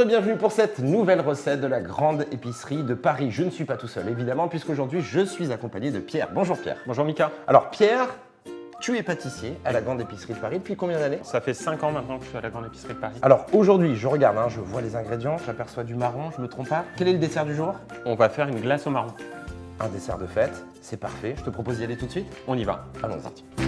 et bienvenue pour cette nouvelle recette de la grande épicerie de Paris. Je ne suis pas tout seul évidemment puisqu'aujourd'hui je suis accompagné de Pierre. Bonjour Pierre. Bonjour Mika. Alors Pierre, tu es pâtissier à la grande épicerie de Paris depuis combien d'années? Ça fait 5 ans maintenant que je suis à la grande épicerie de Paris. Alors aujourd'hui je regarde, je vois les ingrédients, j'aperçois du marron, je me trompe pas. Quel est le dessert du jour? On va faire une glace au marron. Un dessert de fête, c'est parfait. Je te propose d'y aller tout de suite. On y va. Allons-y.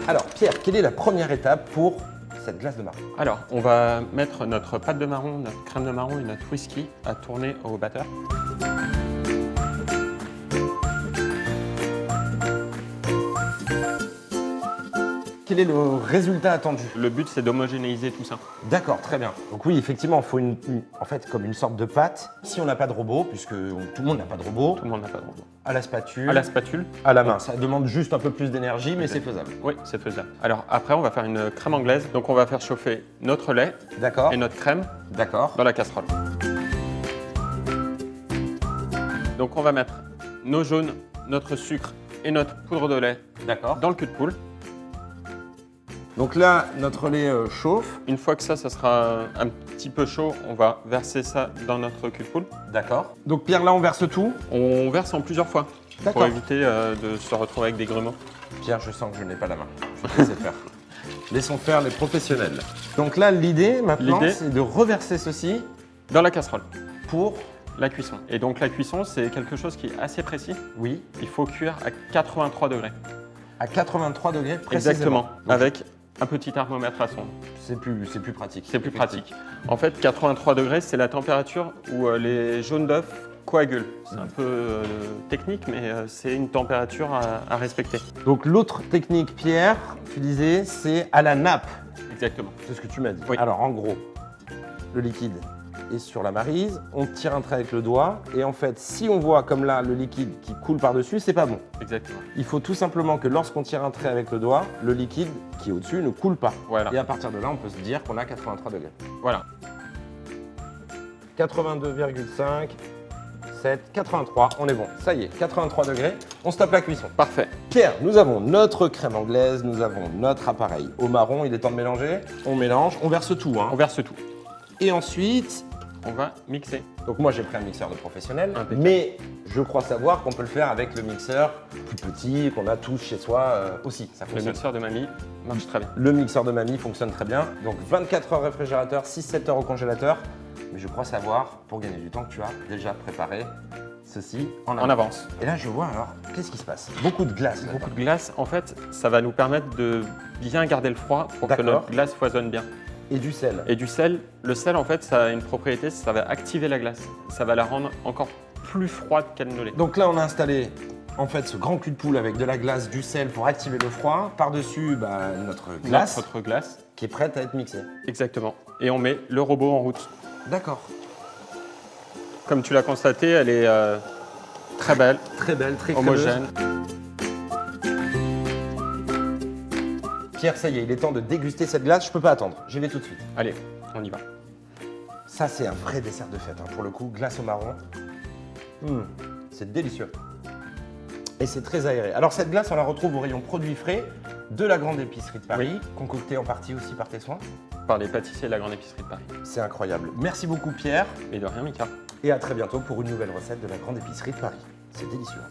Alors Pierre, quelle est la première étape pour cette glace de marron? Alors, on va mettre notre pâte de marron, notre crème de marron et notre whisky à tourner au batteur. Quel est le résultat attendu? Le but, c'est d'homogénéiser tout ça. D'accord, très bien. Donc oui, effectivement, il faut en fait comme une sorte de pâte. Si on n'a pas de robot, puisque tout le monde n'a pas de robot, Tout le monde n'a pas de robot. à la spatule, À la spatule. à la main. Ça demande juste un peu plus d'énergie, mais c'est faisable. Oui, c'est faisable. Alors après, on va faire une crème anglaise. Donc on va faire chauffer notre lait D'accord, et notre crème d'accord. dans la casserole. Donc on va mettre nos jaunes, notre sucre et notre poudre de lait D'accord. dans le cul de poule. Donc là, notre lait chauffe. Une fois que ça sera un petit peu chaud, on va verser ça dans notre cul de poule. D'accord. Donc Pierre, là, on verse tout. On verse en plusieurs fois pour D'accord. éviter de se retrouver avec des grumeaux. Pierre, je sens que je n'ai pas la main. Je vais te laisser faire. Laissons faire les professionnels. Donc là, l'idée maintenant, L'idée- c'est de reverser ceci Dans la casserole, pour... la cuisson. Et donc la cuisson, c'est quelque chose qui est assez précis. Oui, Il faut cuire à 83 degrés. à 83 degrés précisément. Exactement, Donc, avec un petit thermomètre à sonde. c'est plus pratique. C'est plus pratique. En fait, 83 degrés, c'est la température où les jaunes d'œufs coagulent. C'est un peu technique, mais c'est une température à respecter. Donc l'autre technique, Pierre, tu disais, c'est à la nappe. Exactement. C'est ce que tu m'as dit. Oui. Alors en gros, le liquide est sur la maryse, on tire un trait avec le doigt, et en fait, si on voit comme là le liquide qui coule par-dessus, c'est pas bon. Exactement. Il faut tout simplement que lorsqu'on tire un trait avec le doigt, le liquide qui est au-dessus ne coule pas. Voilà. Et à partir de là, on peut se dire qu'on a 83 degrés. Voilà. 82,5, 7, 83, on est bon. Ça y est, 83 degrés, on stoppe la cuisson. Parfait. Pierre, nous avons notre crème anglaise, nous avons notre appareil au marron, il est temps de mélanger. On mélange, on verse tout. On verse tout. Et ensuite, On va mixer. donc moi j'ai pris un mixeur de professionnel, Impeccable. mais je crois savoir qu'on peut le faire avec le mixeur plus petit qu'on a tous chez soi aussi. Ça Le fonctionne. mixeur de mamie marche très bien. Le mixeur de mamie fonctionne très bien. Donc 24 heures réfrigérateur, 6-7 heures au congélateur. Mais je crois savoir, pour gagner du temps, que tu as déjà préparé ceci en En avance. Et là je vois alors, qu'est-ce qui se passe? Beaucoup de glace. Beaucoup de glace, en fait, ça va nous permettre de bien garder le froid pour que D'accord. notre glace foisonne bien. Et du sel. Et du sel, le sel, en fait, ça a une propriété, ça va activer la glace. Ça va la rendre encore plus froide qu'elle ne l'est. Donc là on a installé en fait ce grand cul de poule avec de la glace, du sel pour activer le froid. Par-dessus notre glace Notre glace, qui est prête à être mixée. exactement. Et on met le robot en route. D'accord. Comme tu l'as constaté, elle est très belle, Très belle, très crémeuse. homogène. Pierre, ça y est, il est temps de déguster cette glace. Je peux pas attendre. J'y vais tout de suite. Allez, on y va. Ça, c'est un vrai dessert de fête, pour le coup. Glace au marron. C'est délicieux. Et c'est très aéré. Alors, cette glace, on la retrouve au rayon produits frais de la grande épicerie de Paris, concoctée en partie aussi par tes soins. Par les pâtissiers de la grande épicerie de Paris. C'est incroyable. Merci beaucoup, Pierre. Et de rien, Mika. Et à très bientôt pour une nouvelle recette de la grande épicerie de Paris. C'est délicieux.